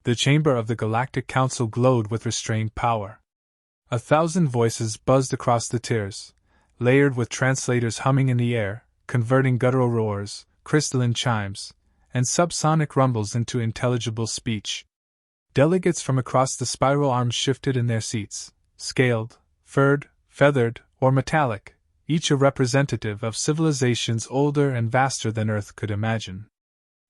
The chamber of the Galactic Council glowed with restrained power. 1,000 voices buzzed across the tiers, layered with translators humming in the air, converting guttural roars, crystalline chimes, and subsonic rumbles into intelligible speech. Delegates from across the spiral arms shifted in their seats, scaled, furred, feathered, or metallic, each a representative of civilizations older and vaster than Earth could imagine.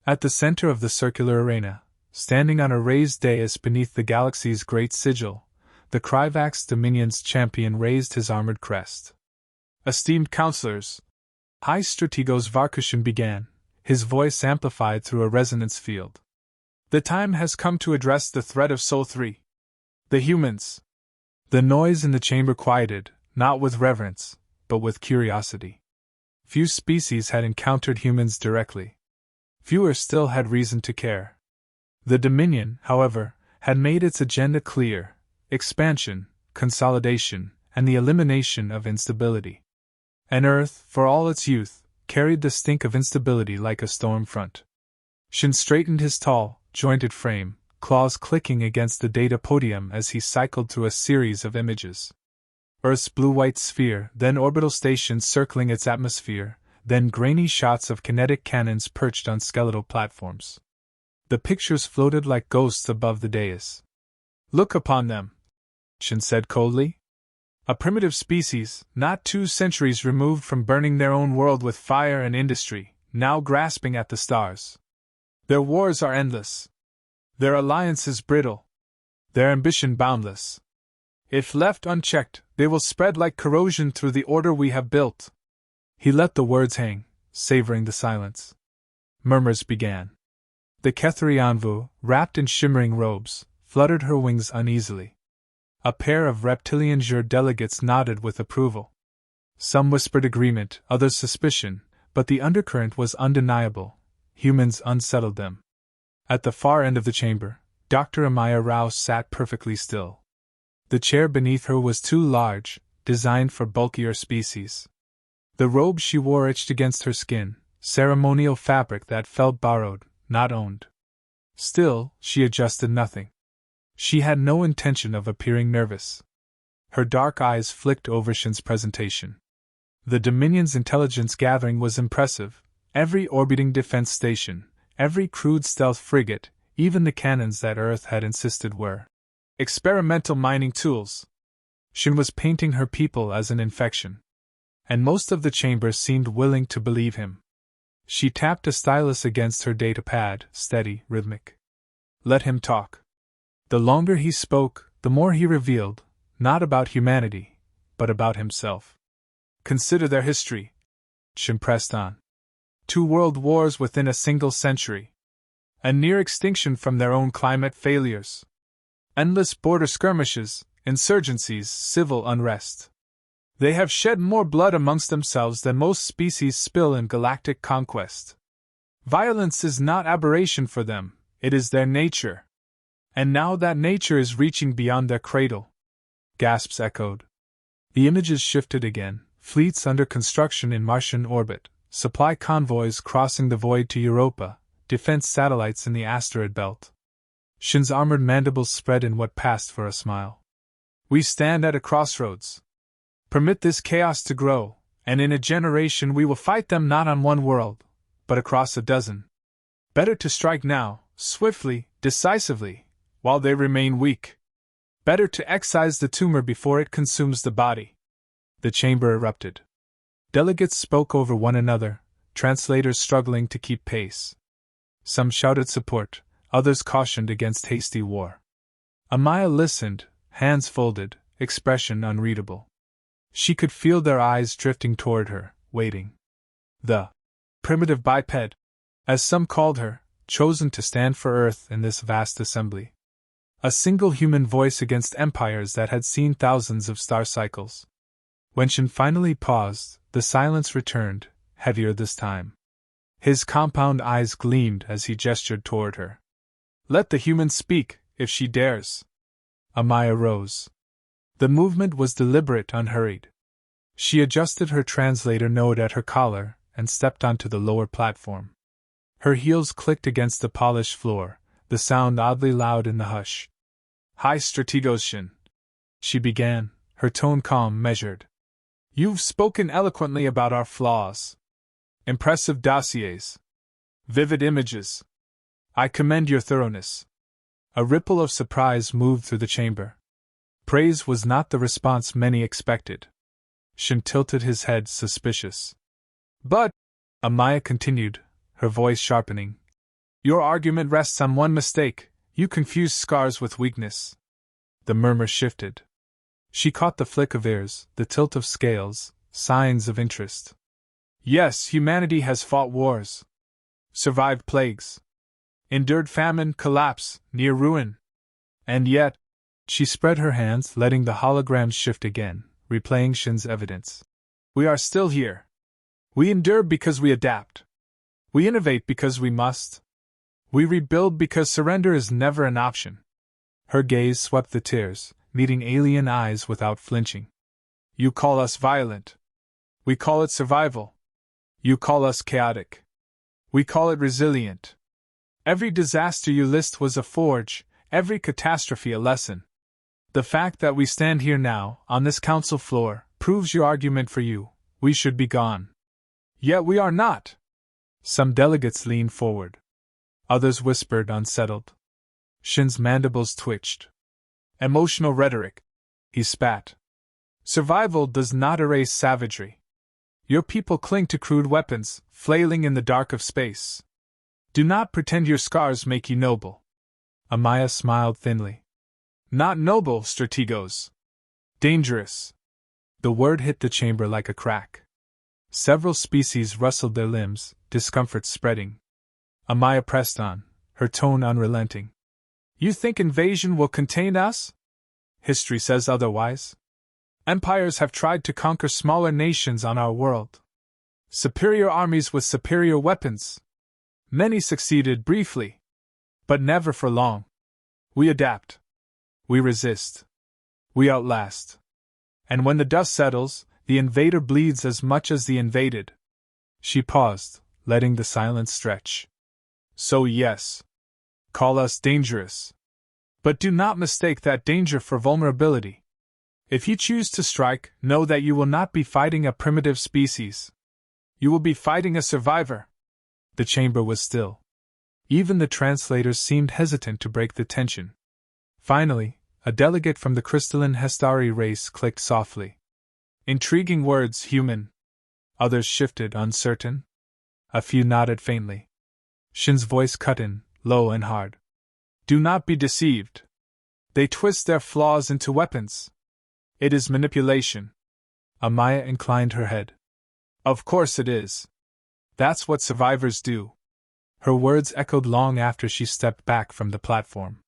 At the center of the circular arena, standing on a raised dais beneath the galaxy's great sigil, the Kryvax Dominion's champion raised his armored crest. Esteemed counselors, High Strategos Varkushin began, his voice amplified through a resonance field. The time has come to address the threat of Sol 3. The humans. The noise in the chamber quieted, not with reverence, but with curiosity. Few species had encountered humans directly. Fewer still had reason to care. The Dominion, however, had made its agenda clear: expansion, consolidation, and the elimination of instability. And Earth, for all its youth, carried the stink of instability like a storm front. Shin straightened his tall, jointed frame, claws clicking against the data podium as he cycled through a series of images. Earth's blue-white sphere, then orbital stations circling its atmosphere, then grainy shots of kinetic cannons perched on skeletal platforms. The pictures floated like ghosts above the dais. "Look upon them," Shin said coldly. "A primitive species, not 2 centuries removed from burning their own world with fire and industry, now grasping at the stars. Their wars are endless. Their alliances brittle. Their ambition boundless. If left unchecked, they will spread like corrosion through the order we have built." He let the words hang, savoring the silence. Murmurs began. The Ketherianvu, wrapped in shimmering robes, fluttered her wings uneasily. A pair of reptilian Jur delegates nodded with approval. Some whispered agreement, others suspicion, but the undercurrent was undeniable. Humans unsettled them. At the far end of the chamber, Dr. Amaya Rao sat perfectly still. The chair beneath her was too large, designed for bulkier species. The robe she wore itched against her skin, ceremonial fabric that felt borrowed, not owned. Still, she adjusted nothing. She had no intention of appearing nervous. Her dark eyes flicked over Shin's presentation. The Dominion's intelligence gathering was impressive. Every orbiting defense station, every crude stealth frigate, even the cannons that Earth had insisted were experimental mining tools. Shin was painting her people as an infection. And most of the chamber seemed willing to believe him. She tapped a stylus against her data pad, steady, rhythmic. Let him talk. The longer he spoke, the more he revealed, not about humanity, but about himself. Consider their history, Shin pressed on. 2 world wars within a single century. A near extinction from their own climate failures. Endless border skirmishes, insurgencies, civil unrest. They have shed more blood amongst themselves than most species spill in galactic conquest. Violence is not aberration for them, it is their nature. And now that nature is reaching beyond their cradle. Gasps echoed. The images shifted again, fleets under construction in Martian orbit, supply convoys crossing the void to Europa, defense satellites in the asteroid belt. Shin's armored mandibles spread in what passed for a smile. We stand at a crossroads. Permit this chaos to grow, and in a generation we will fight them not on one world, but across a dozen. Better to strike now, swiftly, decisively, while they remain weak. Better to excise the tumor before it consumes the body. The chamber erupted. Delegates spoke over one another, translators struggling to keep pace. Some shouted support, others cautioned against hasty war. Amaya listened, hands folded, expression unreadable. She could feel their eyes drifting toward her, waiting. The primitive biped, as some called her, chosen to stand for Earth in this vast assembly. A single human voice against empires that had seen thousands of star cycles. When Shin finally paused, the silence returned, heavier this time. His compound eyes gleamed as he gestured toward her. Let the human speak, if she dares. Amaya rose. The movement was deliberate, unhurried. She adjusted her translator node at her collar and stepped onto the lower platform. Her heels clicked against the polished floor, the sound oddly loud in the hush. High Strategos Shin, she began, her tone calm, measured. You've spoken eloquently about our flaws. Impressive dossiers. Vivid images. I commend your thoroughness. A ripple of surprise moved through the chamber. Praise was not the response many expected. Shin tilted his head, suspicious. But, Amaya continued, her voice sharpening, your argument rests on one mistake. You confuse scars with weakness. The murmur shifted. She caught the flick of ears, the tilt of scales, signs of interest. Yes, humanity has fought wars. Survived plagues. Endured famine, collapse, near ruin. And yet, she spread her hands, letting the holograms shift again, replaying Shin's evidence. We are still here. We endure because we adapt. We innovate because we must. We rebuild because surrender is never an option. Her gaze swept the tiers, meeting alien eyes without flinching. You call us violent. We call it survival. You call us chaotic. We call it resilient. Every disaster you list was a forge, every catastrophe a lesson. The fact that we stand here now, on this council floor, proves your argument for you. We should be gone. Yet we are not. Some delegates leaned forward. Others whispered, unsettled. Shin's mandibles twitched. Emotional rhetoric. He spat. Survival does not erase savagery. Your people cling to crude weapons, flailing in the dark of space. Do not pretend your scars make you noble. Amaya smiled thinly. Not noble, Strategos. Dangerous. The word hit the chamber like a crack. Several species rustled their limbs, discomfort spreading. Amaya pressed on, her tone unrelenting. You think invasion will contain us? History says otherwise. Empires have tried to conquer smaller nations on our world. Superior armies with superior weapons. Many succeeded briefly, but never for long. We adapt. We resist. We outlast. And when the dust settles, the invader bleeds as much as the invaded. She paused, letting the silence stretch. So yes. Call us dangerous. But do not mistake that danger for vulnerability. If you choose to strike, know that you will not be fighting a primitive species. You will be fighting a survivor. The chamber was still. Even the translators seemed hesitant to break the tension. Finally, a delegate from the crystalline Hestari race clicked softly. Intriguing words, human. Others shifted, uncertain. A few nodded faintly. Shin's voice cut in, low and hard. Do not be deceived. They twist their flaws into weapons. It is manipulation. Amaya inclined her head. Of course it is. That's what survivors do. Her words echoed long after she stepped back from the platform.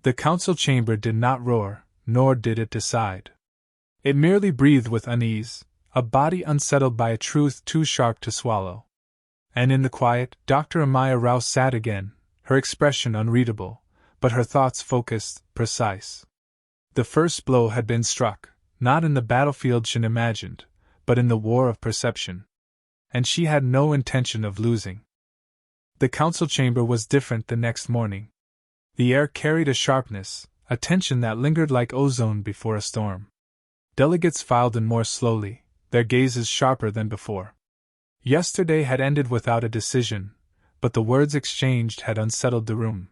The council chamber did not roar, nor did it decide. It merely breathed with unease, a body unsettled by a truth too sharp to swallow. And in the quiet, Dr. Amaya Rao sat again, her expression unreadable, but her thoughts focused, precise. The first blow had been struck, not in the battlefield Shin imagined, but in the war of perception. And she had no intention of losing. The council chamber was different the next morning. The air carried a sharpness, a tension that lingered like ozone before a storm. Delegates filed in more slowly, their gazes sharper than before. Yesterday had ended without a decision, but the words exchanged had unsettled the room.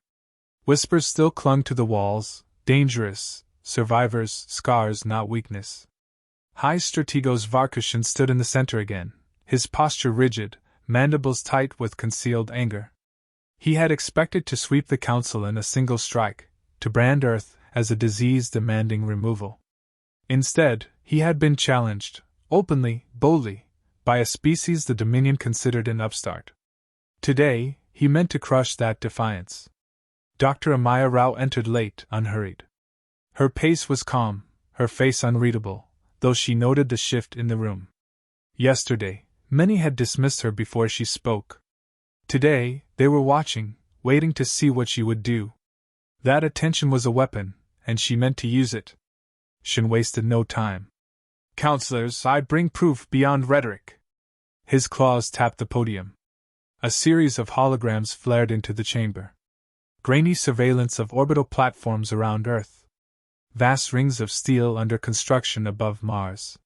Whispers still clung to the walls, dangerous, survivors, scars, not weakness. High Strategos Varkushin stood in the center again, his posture rigid, mandibles tight with concealed anger. He had expected to sweep the council in a single strike, to brand Earth as a disease demanding removal. Instead, he had been challenged, openly, boldly, by a species the Dominion considered an upstart. Today, he meant to crush that defiance. Dr. Amaya Rao entered late, unhurried. Her pace was calm, her face unreadable, though she noted the shift in the room. Yesterday, many had dismissed her before she spoke. Today, they were watching, waiting to see what she would do. That attention was a weapon, and she meant to use it. Shin wasted no time. Counselors, I bring proof beyond rhetoric. His claws tapped the podium. A series of holograms flared into the chamber. grainy surveillance of orbital platforms around Earth. Vast rings of steel under construction above Mars.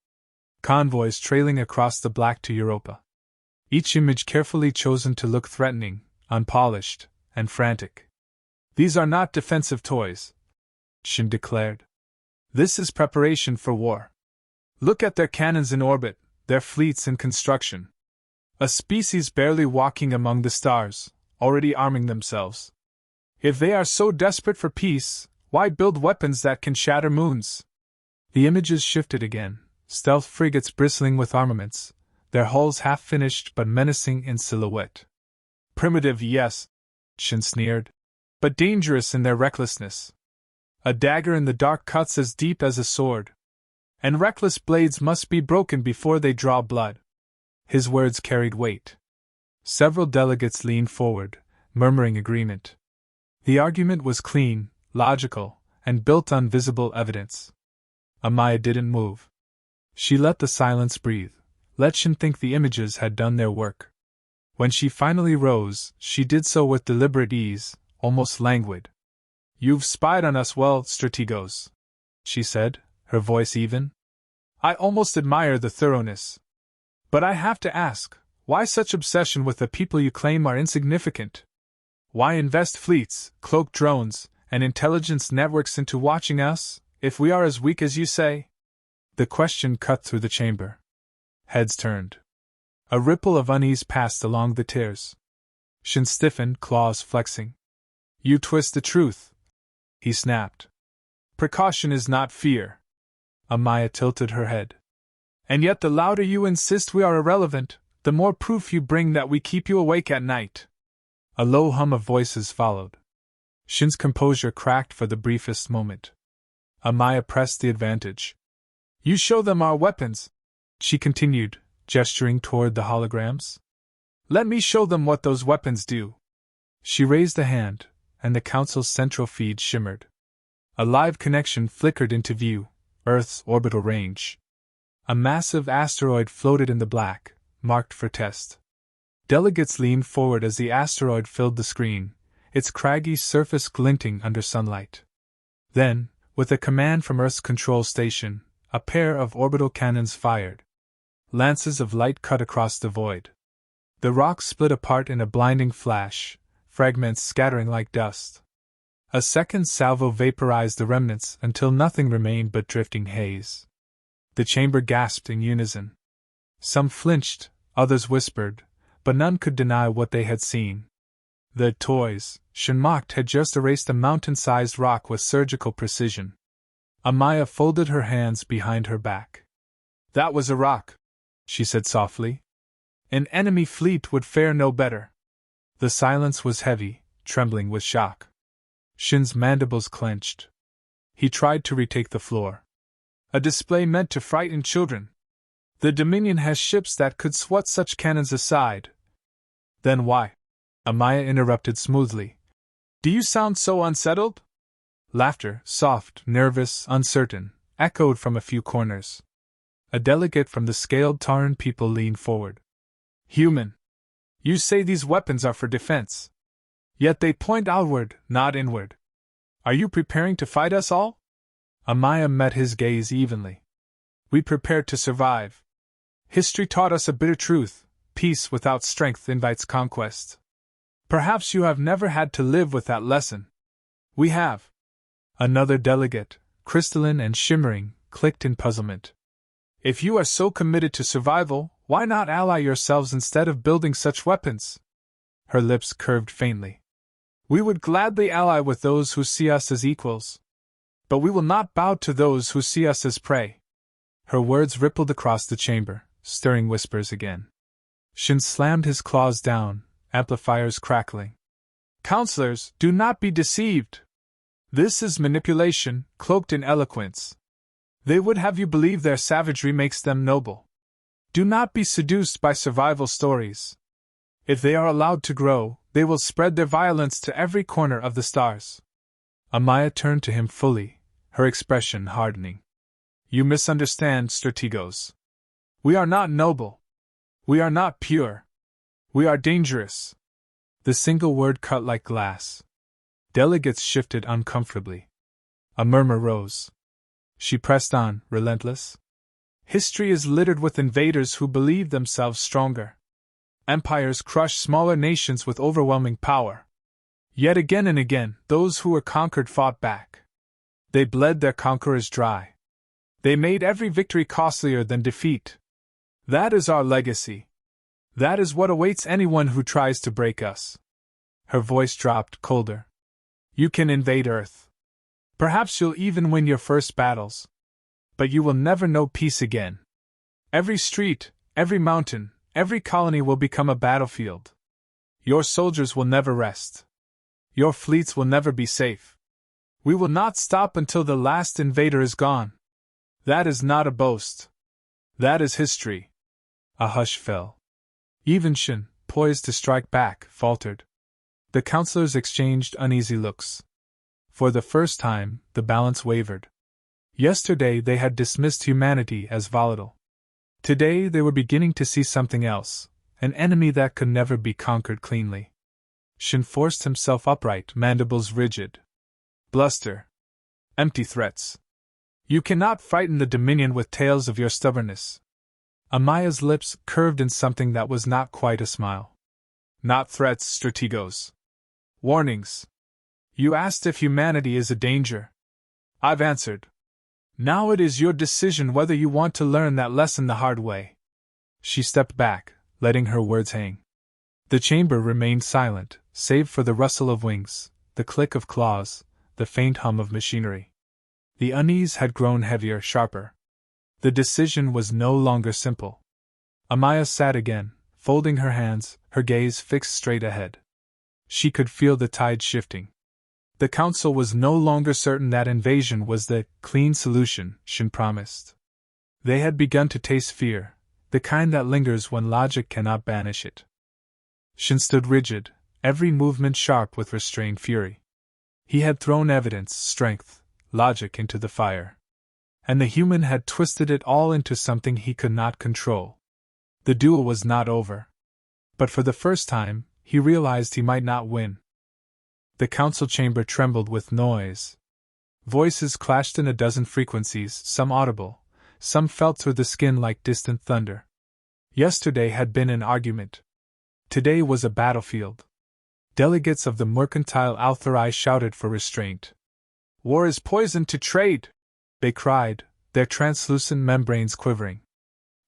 Convoys trailing across the black to Europa. Each image carefully chosen to look threatening, unpolished, and frantic. "These are not defensive toys," Shin declared. "This is preparation for war. Look at their cannons in orbit, their fleets in construction. A species barely walking among the stars, already arming themselves. If they are so desperate for peace, why build weapons that can shatter moons?" The images shifted again, stealth frigates bristling with armaments, their hulls half-finished but menacing in silhouette. "Primitive, yes," Shin sneered, "but dangerous in their recklessness. A dagger in the dark cuts as deep as a sword. And reckless blades must be broken before they draw blood." His words carried weight. Several delegates leaned forward, murmuring agreement. The argument was clean, logical, and built on visible evidence. Amaya didn't move. She let the silence breathe, let Shin think the images had done their work. When she finally rose, she did so with deliberate ease, almost languid. "You've spied on us well, strategos," she said, her voice even. "I almost admire the thoroughness. But I have to ask, why such obsession with the people you claim are insignificant? Why invest fleets, cloaked drones, and intelligence networks into watching us, if we are as weak as you say?" The question cut through the chamber. Heads turned. A ripple of unease passed along the tiers. Shin stiffened, claws flexing. "You twist the truth," he snapped. "Precaution is not fear." Amaya tilted her head. "And yet the louder you insist we are irrelevant, the more proof you bring that we keep you awake at night." A low hum of voices followed. Shin's composure cracked for the briefest moment. Amaya pressed the advantage. "You show them our weapons," she continued, gesturing toward the holograms. "Let me show them what those weapons do." She raised a hand, and the Council's central feed shimmered. A live connection flickered into view, Earth's orbital range. A massive asteroid floated in the black, marked for test. Delegates leaned forward as the asteroid filled the screen, its craggy surface glinting under sunlight. Then, with a command from Earth's control station, a pair of orbital cannons fired. Lances of light cut across the void. The rocks split apart in a blinding flash, fragments scattering like dust. A second salvo vaporized the remnants until nothing remained but drifting haze. The chamber gasped in unison. Some flinched, others whispered, but none could deny what they had seen. The toys, Shin mocked, had just erased a mountain-sized rock with surgical precision. Amaya folded her hands behind her back. "That was a rock," she said softly. "An enemy fleet would fare no better." The silence was heavy, trembling with shock. Shin's mandibles clenched. He tried to retake the floor. "A display meant to frighten children. The Dominion has ships that could swat such cannons aside." "Then why?" Amaya interrupted smoothly. "Do you sound so unsettled?" Laughter, soft, nervous, uncertain, echoed from a few corners. A delegate from the scaled Taran people leaned forward. "Human! You say these weapons are for defense. Yet they point outward, not inward. Are you preparing to fight us all?" Amaya met his gaze evenly. "We prepared to survive. History taught us a bitter truth: peace without strength invites conquest. Perhaps you have never had to live with that lesson. We have." Another delegate, crystalline and shimmering, clicked in puzzlement. "If you are so committed to survival, why not ally yourselves instead of building such weapons?" Her lips curved faintly. "We would gladly ally with those who see us as equals. But we will not bow to those who see us as prey." Her words rippled across the chamber, stirring whispers again. Shin slammed his claws down, amplifiers crackling. "Counselors, do not be deceived. This is manipulation, cloaked in eloquence. They would have you believe their savagery makes them noble. Do not be seduced by survival stories. If they are allowed to grow, they will spread their violence to every corner of the stars." Amaya turned to him fully, her expression hardening. "You misunderstand, strategos. We are not noble. We are not pure. We are dangerous." The single word cut like glass. Delegates shifted uncomfortably. A murmur rose. She pressed on, relentless. History is littered with invaders who believe themselves stronger. Empires crush smaller nations with overwhelming power. Yet again and again, those who were conquered fought back. They bled their conquerors dry. They made every victory costlier than defeat. That is our legacy. That is what awaits anyone who tries to break us. Her voice dropped colder. You can invade Earth. Perhaps you'll even win your first battles. But you will never know peace again. Every street, every mountain, every colony will become a battlefield. Your soldiers will never rest. Your fleets will never be safe. We will not stop until the last invader is gone. That is not a boast. That is history. A hush fell. Even Shin, poised to strike back, faltered. The counselors exchanged uneasy looks. For the first time, the balance wavered. Yesterday they had dismissed humanity as volatile. Today they were beginning to see something else, an enemy that could never be conquered cleanly. Shin forced himself upright, mandibles rigid. Bluster. Empty threats. You cannot frighten the Dominion with tales of your stubbornness. Amaya's lips curved in something that was not quite a smile. Not threats, strategos. Warnings. You asked if humanity is a danger. I've answered. Now it is your decision whether you want to learn that lesson the hard way. She stepped back, letting her words hang. The chamber remained silent, save for the rustle of wings, the click of claws, the faint hum of machinery. The unease had grown heavier, sharper. The decision was no longer simple. Amaya sat again, folding her hands, her gaze fixed straight ahead. She could feel the tide shifting. The council was no longer certain that invasion was the clean solution Shin promised. They had begun to taste fear, the kind that lingers when logic cannot banish it. Shin stood rigid, every movement sharp with restrained fury. He had thrown evidence, strength, logic into the fire. And the human had twisted it all into something he could not control. The duel was not over. But for the first time, he realized he might not win. The council chamber trembled with noise. Voices clashed in a dozen frequencies, some audible, some felt through the skin like distant thunder. Yesterday had been an argument. Today was a battlefield. Delegates of the mercantile Althari shouted for restraint. War is poison to trade, they cried, their translucent membranes quivering.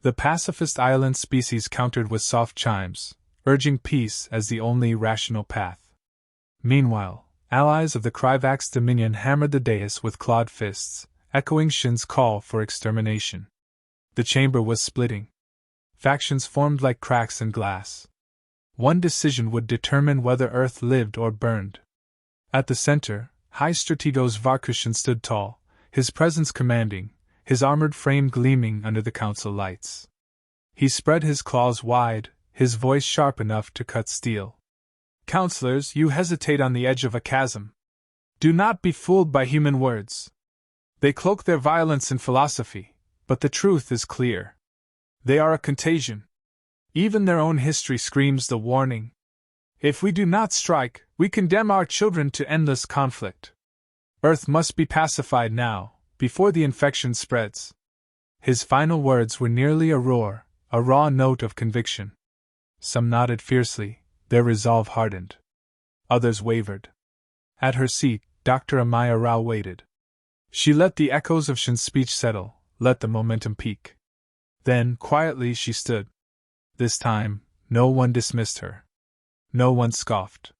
The pacifist island species countered with soft chimes, urging peace as the only rational path. Meanwhile, allies of the Kryvax Dominion hammered the dais with clawed fists, echoing Shin's call for extermination. The chamber was splitting. Factions formed like cracks in glass. One decision would determine whether Earth lived or burned. At the center, High Strategos Varkushin stood tall, his presence commanding, his armored frame gleaming under the council lights. He spread his claws wide, his voice sharp enough to cut steel. Counselors, you hesitate on the edge of a chasm. Do not be fooled by human words. They cloak their violence in philosophy, but the truth is clear. They are a contagion. Even their own history screams the warning. If we do not strike, we condemn our children to endless conflict. Earth must be pacified now, before the infection spreads. His final words were nearly a roar, a raw note of conviction. Some nodded fiercely, their resolve hardened. Others wavered. At her seat, Dr. Amaya Rao waited. She let the echoes of Shin's speech settle, let the momentum peak. Then, quietly, she stood. This time, no one dismissed her. No one scoffed.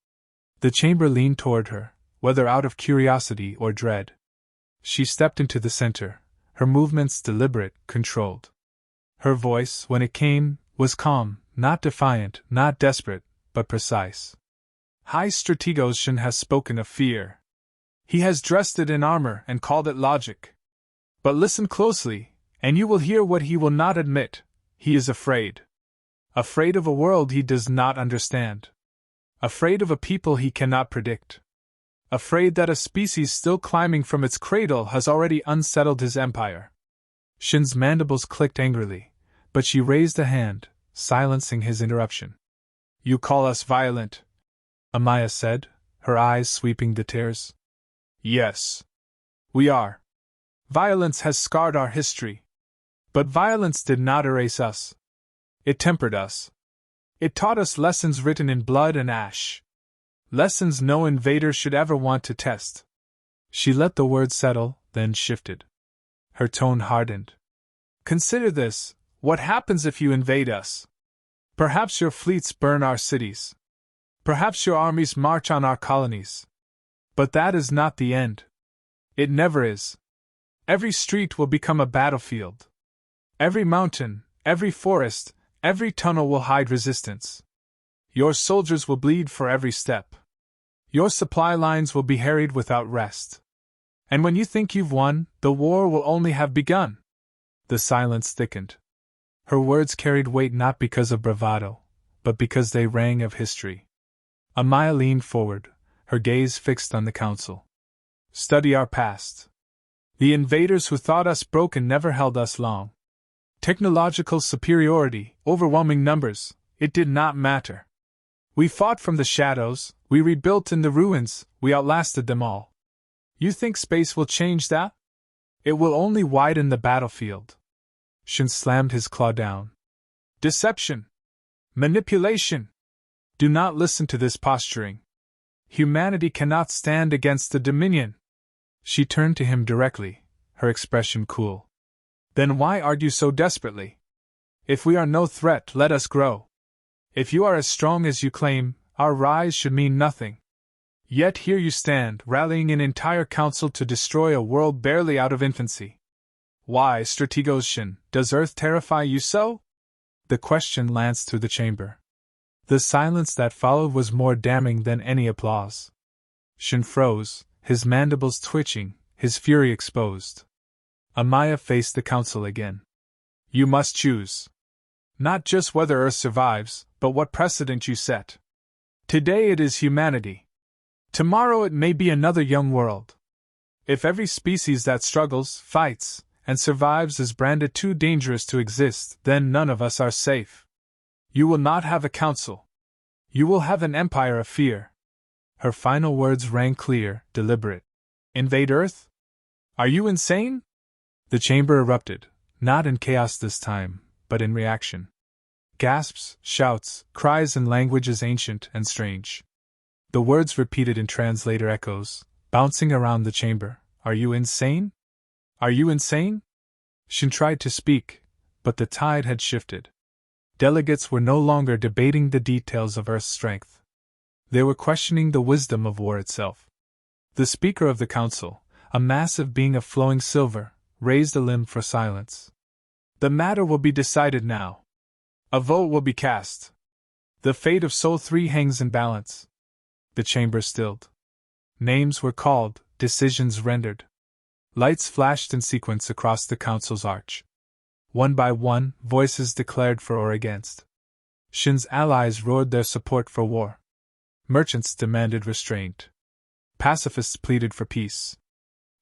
The chamber leaned toward her, whether out of curiosity or dread. She stepped into the center, her movements deliberate, controlled. Her voice, when it came, was calm, not defiant, not desperate, but precise. High Strategos Shin has spoken of fear. He has dressed it in armor and called it logic. But listen closely, and you will hear what he will not admit. He is afraid. Afraid of a world he does not understand. Afraid of a people he cannot predict. Afraid that a species still climbing from its cradle has already unsettled his empire. Shin's mandibles clicked angrily, but she raised a hand, silencing his interruption. You call us violent, Amaya said, her eyes sweeping the tiers. Yes. We are. Violence has scarred our history. But violence did not erase us. It tempered us. It taught us lessons written in blood and ash. Lessons no invader should ever want to test. She let the words settle, then shifted. Her tone hardened. Consider this: what happens if you invade us? Perhaps your fleets burn our cities. Perhaps your armies march on our colonies. But that is not the end. It never is. Every street will become a battlefield. Every mountain, every forest, every tunnel will hide resistance. Your soldiers will bleed for every step. Your supply lines will be harried without rest. And when you think you've won, the war will only have begun. The silence thickened. Her words carried weight not because of bravado, but because they rang of history. Amaya leaned forward, her gaze fixed on the council. Study our past. The invaders who thought us broken never held us long. Technological superiority, overwhelming numbers, it did not matter. We fought from the shadows, we rebuilt in the ruins, we outlasted them all. You think space will change that? It will only widen the battlefield. Shin slammed his claw down. Deception! Manipulation! Do not listen to this posturing. Humanity cannot stand against the Dominion. She turned to him directly, her expression cool. Then why argue so desperately? If we are no threat, let us grow. If you are as strong as you claim, our rise should mean nothing. Yet here you stand, rallying an entire council to destroy a world barely out of infancy. Why, Strategos Shin, does Earth terrify you so? The question lanced through the chamber. The silence that followed was more damning than any applause. Shin froze, his mandibles twitching, his fury exposed. Amaya faced the council again. You must choose. Not just whether Earth survives, but what precedent you set. Today it is humanity. Tomorrow it may be another young world. If every species that struggles, fights, and survives is branded too dangerous to exist, then none of us are safe. You will not have a council. You will have an empire of fear. Her final words rang clear, deliberate. Invade Earth? Are you insane? The chamber erupted, not in chaos this time, but in reaction. Gasps, shouts, cries in languages ancient and strange. The words repeated in translator echoes, bouncing around the chamber. Are you insane? Are you insane? Shin tried to speak, but the tide had shifted. Delegates were no longer debating the details of Earth's strength. They were questioning the wisdom of war itself. The Speaker of the Council, a massive being of flowing silver, raised a limb for silence. The matter will be decided now. A vote will be cast. The fate of Sol 3 hangs in balance. The chamber stilled. Names were called, decisions rendered. Lights flashed in sequence across the council's arch. One by one, voices declared for or against. Shin's allies roared their support for war. Merchants demanded restraint. Pacifists pleaded for peace.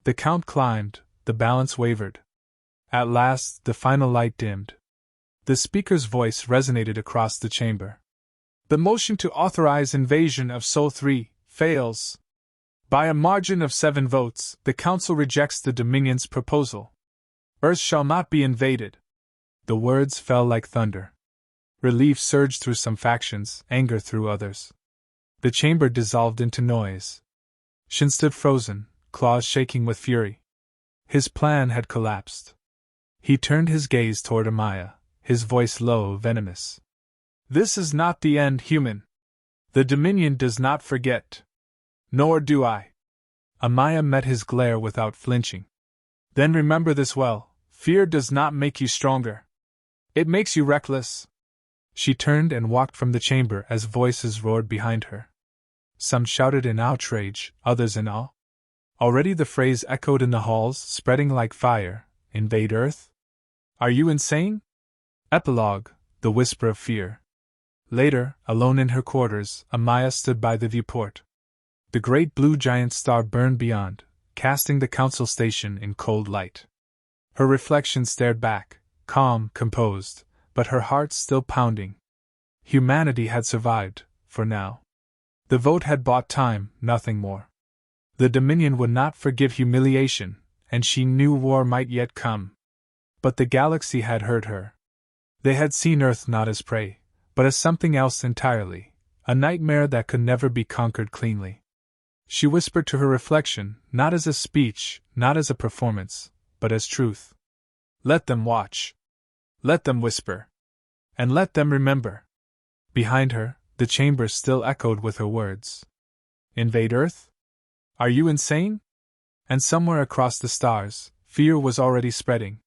The count climbed, the balance wavered. At last, the final light dimmed. The speaker's voice resonated across the chamber. The motion to authorize invasion of Sol 3 fails. By a margin of 7 votes, the council rejects the Dominion's proposal. Earth shall not be invaded. The words fell like thunder. Relief surged through some factions, anger through others. The chamber dissolved into noise. Shin stood frozen, claws shaking with fury. His plan had collapsed. He turned his gaze toward Amaya, his voice low, venomous. This is not the end, human. The Dominion does not forget. Nor do I. Amaya met his glare without flinching. Then remember this well: fear does not make you stronger. It makes you reckless. She turned and walked from the chamber as voices roared behind her. Some shouted in outrage, others in awe. Already the phrase echoed in the halls, spreading like fire. Invade Earth? Are you insane? Epilogue, the whisper of fear. Later, alone in her quarters, Amaya stood by the viewport. The great blue giant star burned beyond, casting the council station in cold light. Her reflection stared back, calm, composed, but her heart still pounding. Humanity had survived, for now. The vote had bought time, nothing more. The Dominion would not forgive humiliation, and she knew war might yet come. But the galaxy had heard her. They had seen Earth not as prey, but as something else entirely, a nightmare that could never be conquered cleanly. She whispered to her reflection, not as a speech, not as a performance, but as truth. Let them watch. Let them whisper. And let them remember. Behind her, the chamber still echoed with her words. Invade Earth? Are you insane? And somewhere across the stars, fear was already spreading.